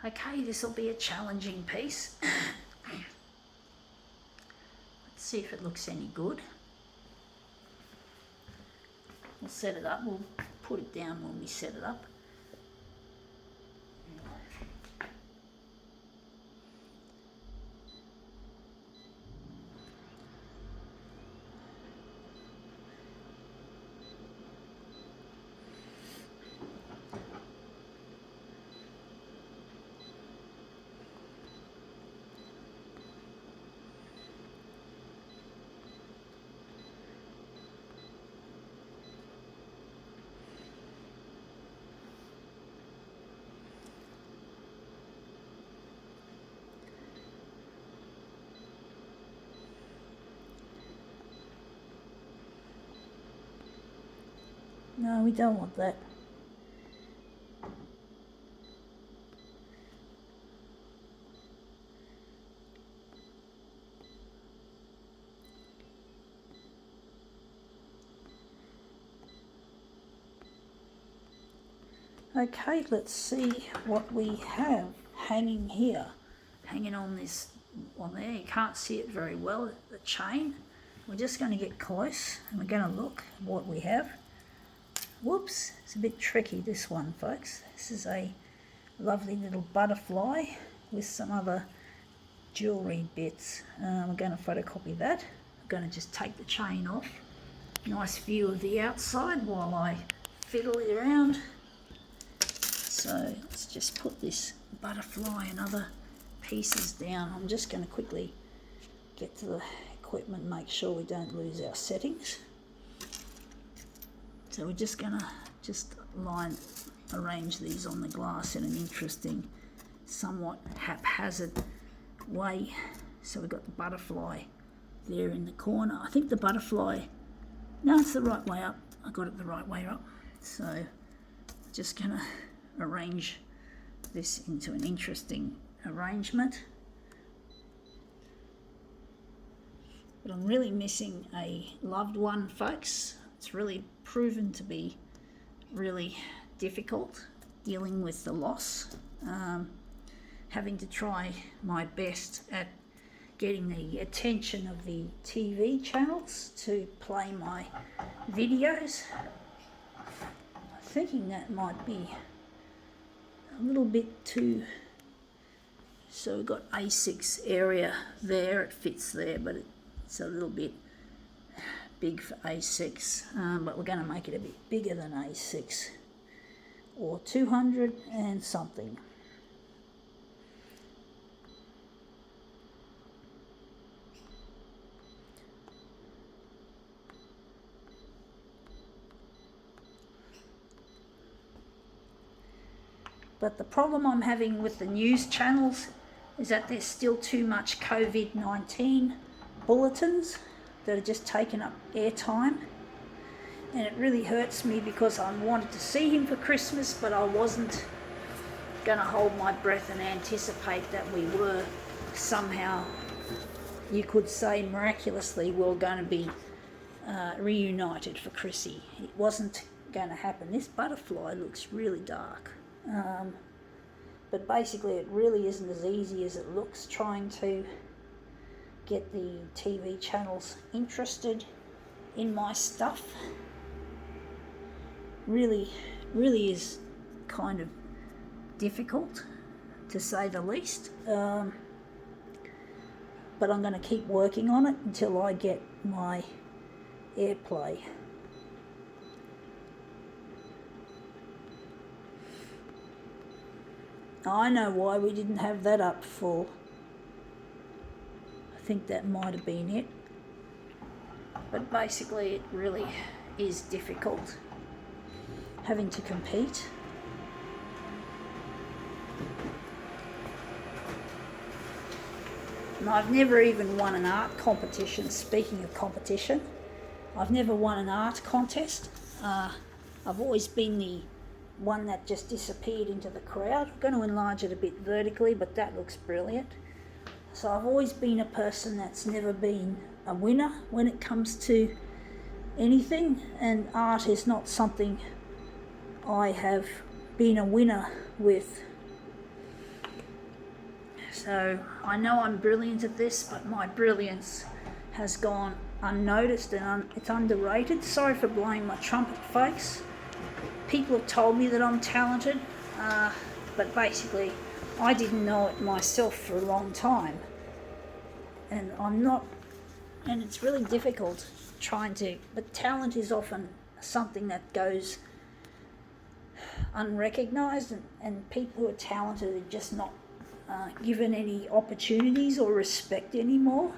Okay, this will be a challenging piece. Let's see if it looks any good. We'll set it up, we'll put it down when we set it up. No, we don't want that. Okay, let's see what we have hanging here. Hanging on this one there, you can't see it very well, the chain. We're just going to get close and we're going to look at what we have. Whoops, it's a bit tricky, this one, folks. This is a lovely little butterfly with some other jewellery bits. We're going to photocopy that. I'm going to just take the chain off. Nice view of the outside while I fiddle it around. So let's just put this butterfly and other pieces down. I'm just going to quickly get to the equipment and make sure we don't lose our settings. So we're just going to arrange these on the glass in an interesting, somewhat haphazard way. So we've got the butterfly there in the corner. I think the butterfly, no, it's the right way up. I got it the right way up. So just going to arrange this into an interesting arrangement. But I'm really missing a loved one, folks. It's really proven to be really difficult dealing with the loss. Having to try my best at getting the attention of the TV channels to play my videos. Thinking that might be a little bit too, so we've got A6 area there, it fits there, but it's a little bit big for A6, but we're going to make it a bit bigger than A6, or 200 and something. But the problem I'm having with the news channels is that there's still too much COVID-19 bulletins that are just taking up airtime. And it really hurts me because I wanted to see him for Christmas, but I wasn't going to hold my breath and anticipate that we were somehow, you could say miraculously, we're going to be reunited for Chrissy. It wasn't going to happen. This butterfly looks really dark. But basically it really isn't as easy as it looks trying to get the TV channels interested in my stuff. Really is kind of difficult, to say the least. But I'm going to keep working on it until I get my airplay. I know why we didn't have that up full. I think that might have been it. But basically it really is difficult having to compete. And I've never even won an art competition. Speaking of competition, I've never won an art contest. I've always been the one that just disappeared into the crowd. I'm going to enlarge it a bit vertically, but that looks brilliant. So I've always been a person that's never been a winner when it comes to anything, and art is not something I have been a winner with. So I know I'm brilliant at this, but my brilliance has gone unnoticed and it's underrated. Sorry for blowing my trumpet, folks. People have told me that I'm talented, but basically I didn't know it myself for a long time. And I'm not, and it's really difficult trying to, but talent is often something that goes unrecognised, and people who are talented are just not given any opportunities or respect anymore.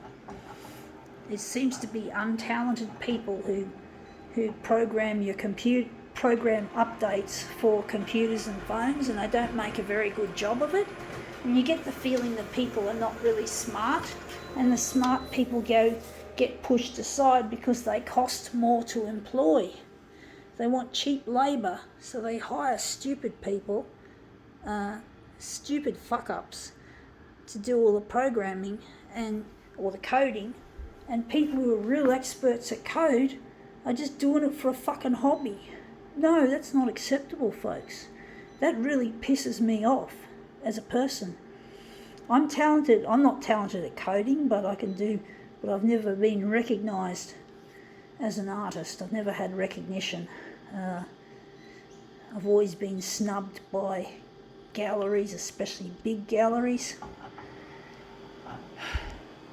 There seems to be untalented people who program program updates for computers and phones, and they don't make a very good job of it. And you get the feeling that people are not really smart, and the smart people get pushed aside because they cost more to employ. They want cheap labour, so they hire stupid people, stupid fuck-ups, to do all the programming or the coding, and people who are real experts at code are just doing it for a fucking hobby. No, that's not acceptable, folks. That really pisses me off as a person. I'm talented. I'm not talented at coding, but I can do, but I've never been recognised as an artist. I've never had recognition. I've always been snubbed by galleries, especially big galleries.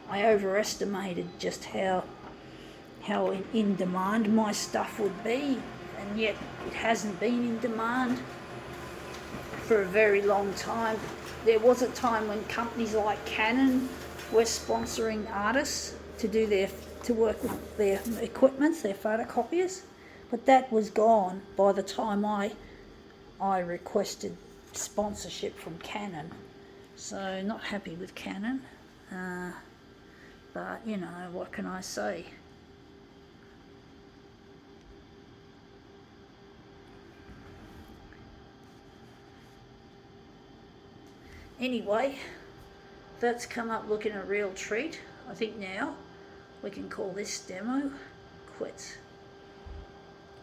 I overestimated just how in demand my stuff would be, and yet it hasn't been in demand for a very long time. There was a time when companies like Canon were sponsoring artists to work with their equipment, their photocopiers, but that was gone by the time I requested sponsorship from Canon. So not happy with Canon, but you know, what can I say? Anyway, that's come up looking a real treat. I think now we can call this demo quits.